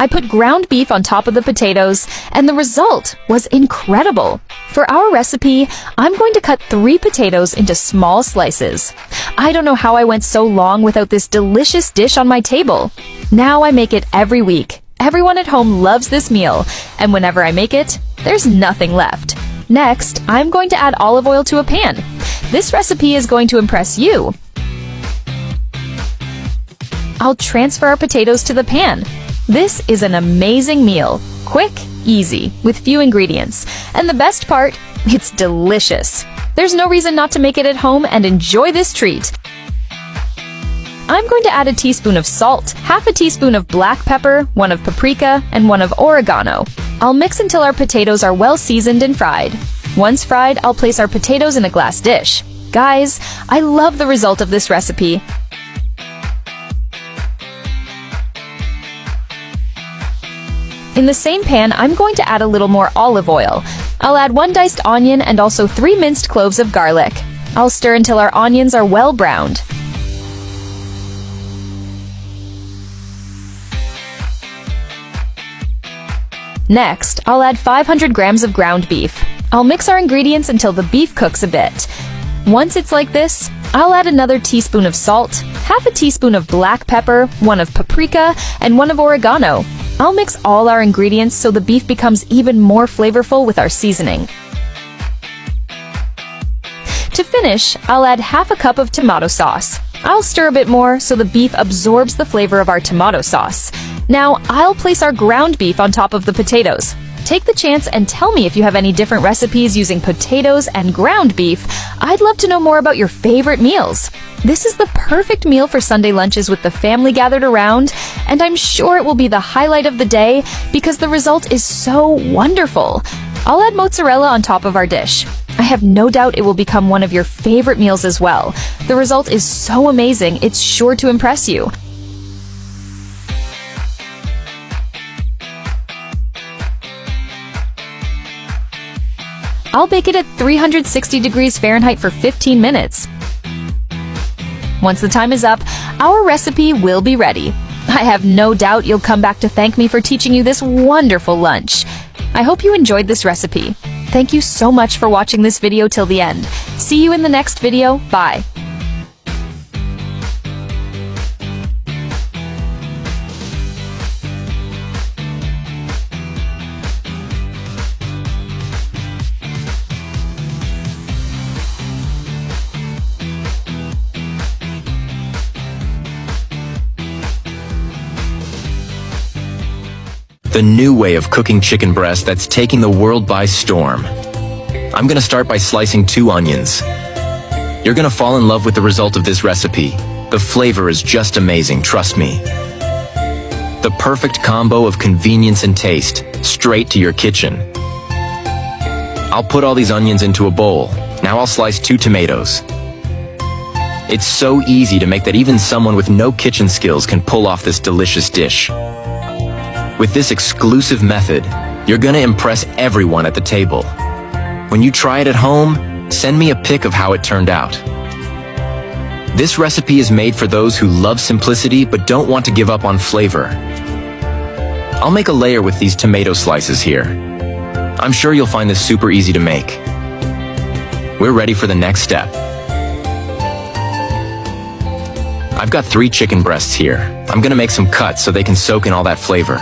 I put ground beef on top of the potatoes, and the result was incredible. For our recipe, I'm going to cut 3 potatoes into small slices. I don't know how I went so long without this delicious dish on my table. Now I make it every week. Everyone at home loves this meal, and whenever I make it, there's nothing left. Next, I'm going to add olive oil to a pan. This recipe is going to impress you. I'll transfer our potatoes to the pan. This is an amazing meal. Quick, easy, with few ingredients. And the best part, it's delicious. There's no reason not to make it at home and enjoy this treat. I'm going to add a teaspoon of salt, half a teaspoon of black pepper, 1 of paprika, and 1 of oregano. I'll mix until our potatoes are well seasoned and fried. Once fried, I'll place our potatoes in a glass dish. Guys, I love the result of this recipe. In the same pan, I'm going to add a little more olive oil. I'll add 1 diced onion and also 3 minced cloves of garlic. I'll stir until our onions are well browned. Next, I'll add 500 grams of ground beef. I'll mix our ingredients until the beef cooks a bit. Once it's like this, I'll add another teaspoon of salt, half a teaspoon of black pepper, 1 of paprika, and 1 of oregano. I'll mix all our ingredients so the beef becomes even more flavorful with our seasoning. To finish, I'll add half a cup of tomato sauce. I'll stir a bit more so the beef absorbs the flavor of our tomato sauce. Now, I'll place our ground beef on top of the potatoes. Take the chance and tell me if you have any different recipes using potatoes and ground beef. I'd love to know more about your favorite meals. This is the perfect meal for Sunday lunches with the family gathered around, and I'm sure it will be the highlight of the day because the result is so wonderful. I'll add mozzarella on top of our dish. I have no doubt it will become one of your favorite meals as well. The result is so amazing, it's sure to impress you. I'll bake it at 360 degrees Fahrenheit for 15 minutes. Once the time is up, our recipe will be ready. I have no doubt you'll come back to thank me for teaching you this wonderful lunch. I hope you enjoyed this recipe. Thank you so much for watching this video till the end. See you in the next video. Bye. The new way of cooking chicken breast that's taking the world by storm. I'm gonna start by slicing 2 onions. You're gonna fall in love with the result of this recipe. The flavor is just amazing, trust me. The perfect combo of convenience and taste, straight to your kitchen. I'll put all these onions into a bowl. Now I'll slice 2 tomatoes. It's so easy to make that even someone with no kitchen skills can pull off this delicious dish. With this exclusive method, you're gonna impress everyone at the table. When you try it at home, send me a pic of how it turned out. This recipe is made for those who love simplicity but don't want to give up on flavor. I'll make a layer with these tomato slices here. I'm sure you'll find this super easy to make. We're ready for the next step. I've got 3 chicken breasts here. I'm gonna make some cuts so they can soak in all that flavor.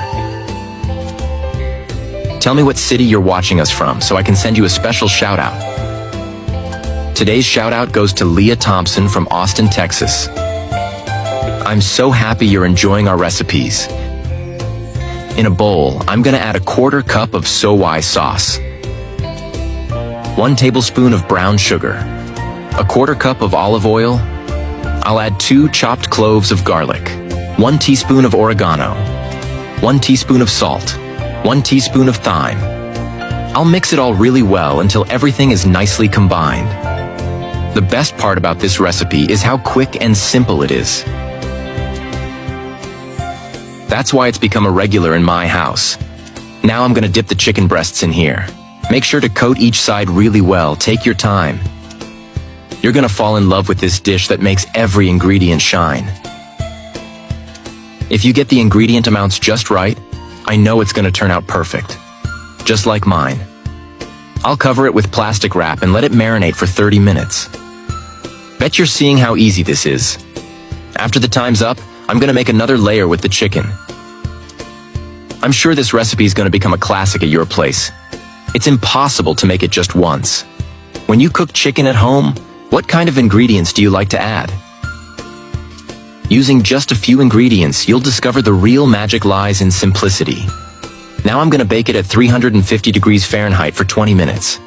Tell me what city you're watching us from so I can send you a special shout out. Today's shout out goes to Leah Thompson from Austin, Texas. I'm so happy you're enjoying our recipes. In a bowl, I'm gonna add a 1/4 cup of soy sauce, 1 tablespoon of brown sugar, a 1/4 cup of olive oil. I'll add 2 chopped cloves of garlic, 1 teaspoon of oregano, 1 teaspoon of salt, 1 teaspoon of thyme. I'll mix it all really well until everything is nicely combined. The best part about this recipe is how quick and simple it is. That's why it's become a regular in my house. Now I'm gonna dip the chicken breasts in here. Make sure to coat each side really well, take your time. You're gonna fall in love with this dish that makes every ingredient shine. If you get the ingredient amounts just right, I know it's gonna turn out perfect. Just like mine. I'll cover it with plastic wrap and let it marinate for 30 minutes. Bet you're seeing how easy this is. After the time's up, I'm gonna make another layer with the chicken. I'm sure this recipe is gonna become a classic at your place. It's impossible to make it just once. When you cook chicken at home, what kind of ingredients do you like to add? Using just a few ingredients, you'll discover the real magic lies in simplicity. Now I'm gonna bake it at 350 degrees Fahrenheit for 20 minutes.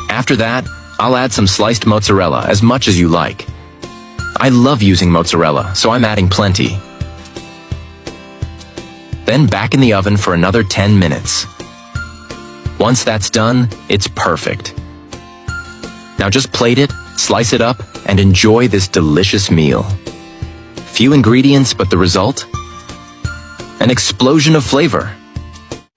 After that, I'll add some sliced mozzarella, as much as you like. I love using mozzarella, so I'm adding plenty. Then back in the oven for another 10 minutes. Once that's done, it's perfect. Now just plate it, slice it up, and enjoy this delicious meal. Few ingredients, but the result? An explosion of flavor.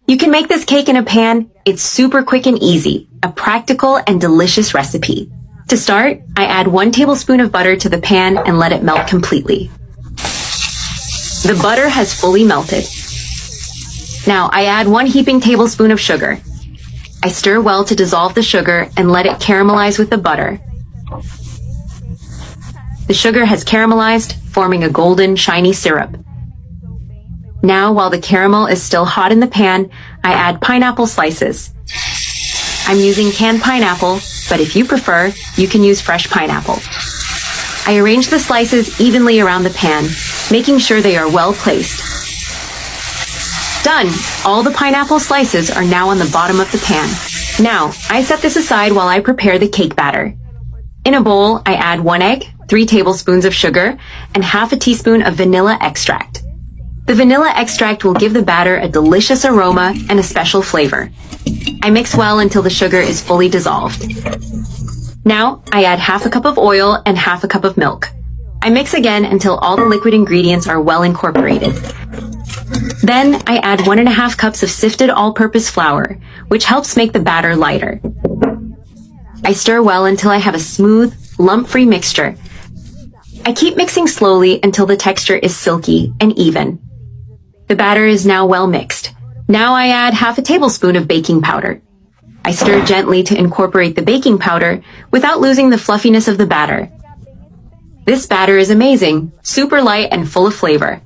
You can make this cake in a pan. It's super quick and easy, a practical and delicious recipe. To start, I add 1 tablespoon of butter to the pan and let it melt completely. The butter has fully melted. Now I add 1 heaping tablespoon of sugar. I stir well to dissolve the sugar and let it caramelize with the butter. The sugar has caramelized, forming a golden, shiny syrup. Now, while the caramel is still hot in the pan, I add pineapple slices. I'm using canned pineapple, but if you prefer, you can use fresh pineapple. I arrange the slices evenly around the pan, making sure they are well placed. Done! All the pineapple slices are now on the bottom of the pan. Now, I set this aside while I prepare the cake batter. In a bowl, I add 1 egg, 3 tablespoons of sugar, and half a teaspoon of vanilla extract. The vanilla extract will give the batter a delicious aroma and a special flavor. I mix well until the sugar is fully dissolved. Now, I add half a cup of oil and half a cup of milk. I mix again until all the liquid ingredients are well incorporated. Then, I add 1.5 cups of sifted all-purpose flour, which helps make the batter lighter. I stir well until I have a smooth, lump-free mixture. I keep mixing slowly until the texture is silky and even. The batter is now well mixed. Now I add half a tablespoon of baking powder. I stir gently to incorporate the baking powder without losing the fluffiness of the batter. This batter is amazing, super light and full of flavor.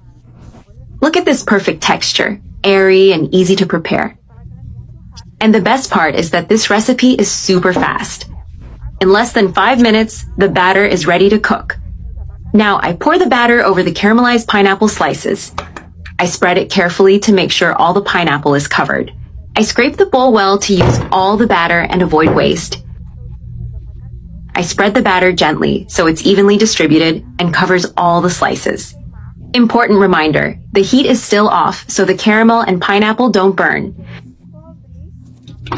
Look at this perfect texture, airy and easy to prepare. And the best part is that this recipe is super fast. In less than 5 minutes, the batter is ready to cook. Now I pour the batter over the caramelized pineapple slices. I spread it carefully to make sure all the pineapple is covered. I scrape the bowl well to use all the batter and avoid waste. I spread the batter gently so it's evenly distributed and covers all the slices. Important reminder, the heat is still off so the caramel and pineapple don't burn.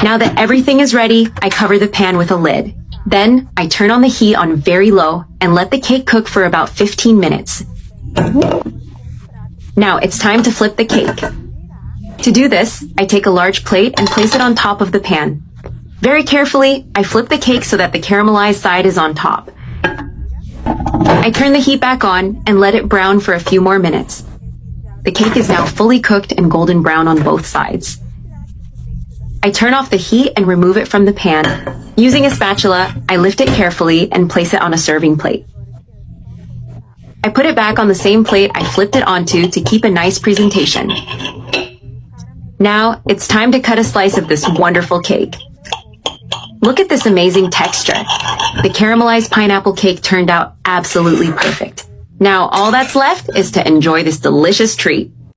Now that everything is ready, I cover the pan with a lid. Then, I turn on the heat on very low and let the cake cook for about 15 minutes. Now it's time to flip the cake. To do this, I take a large plate and place it on top of the pan. Very carefully, I flip the cake so that the caramelized side is on top. I turn the heat back on and let it brown for a few more minutes. The cake is now fully cooked and golden brown on both sides. I turn off the heat and remove it from the pan. Using a spatula, I lift it carefully and place it on a serving plate. I put it back on the same plate I flipped it onto to keep a nice presentation. Now, it's time to cut a slice of this wonderful cake. Look at this amazing texture. The caramelized pineapple cake turned out absolutely perfect. Now, all that's left is to enjoy this delicious treat.